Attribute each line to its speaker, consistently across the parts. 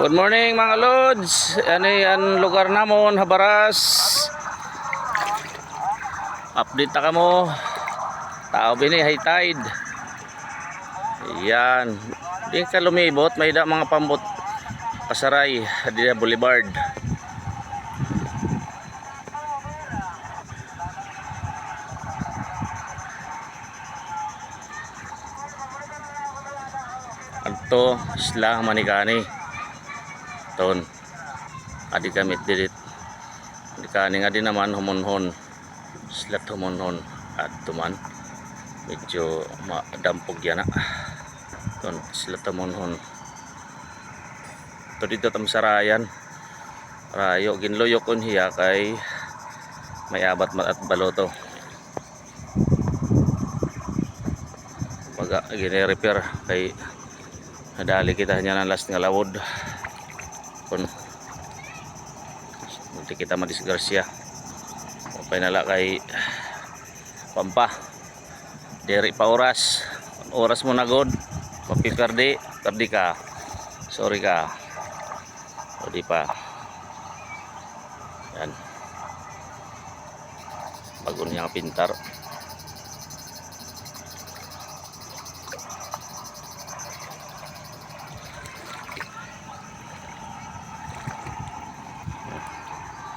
Speaker 1: Good morning mga lods. Ano yan lugar namon, Habaras. Update na kamo. Tao bini high tide. Yan. Di ka lumibot, may da mga pambot pasaray di Boulevard. Adto isla Manikani. Ton adi gamit didit di kani nga din naman humonhon slat humonhon at tuman medyo madampog yan na ton slat humonhon to dito tam sarayan rayo ginloyo kon hiya kay may abat mat at baloto baga gine-repair kay nadali kita nya ng last nga lawod kun hindi kita madisgrasya upay nala kay pampa diri pa oras mo na god mapikardi ka sorry ka o di pa yan bago niyang pintar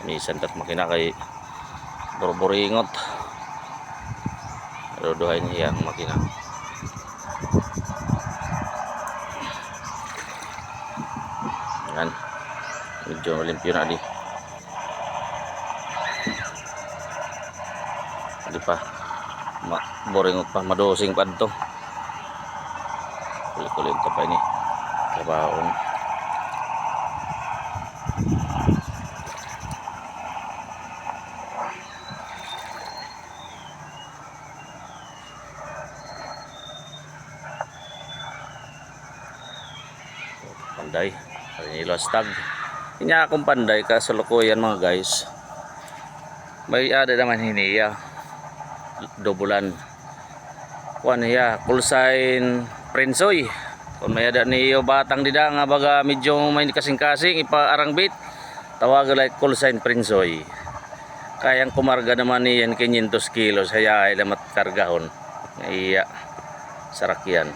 Speaker 1: minsan tat makina kay borboringot rodohay niya ang makina yan medyo limpyo na di pa boringot pa madosing pa ito kulit-kulit pa ini kabaong panday nilo stag inya akong panday kasulukuyan mga guys may ada naman hiniya dobulan kuan niya call sign prinsoy kung may ada niyo batang dida nga baga medyo may kasing-kasing ipaarang bit tawag like call sign prinsoy kayang kumarga naman niyan 500 kilos haya ay lamat kargahon iya sarakyan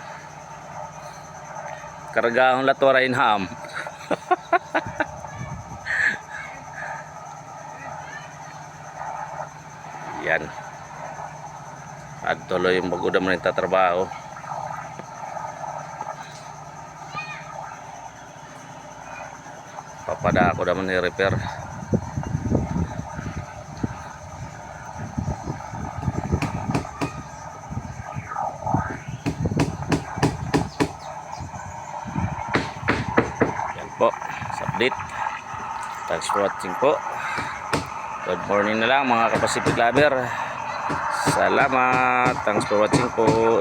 Speaker 1: kargahon latorain ham yan at tuloy yung bago naman yung tatrabaho papada ako naman i-repair po sa update. Thanks for watching po. Good morning na lang mga kapasipig lover. Salamat. Thanks for watching po.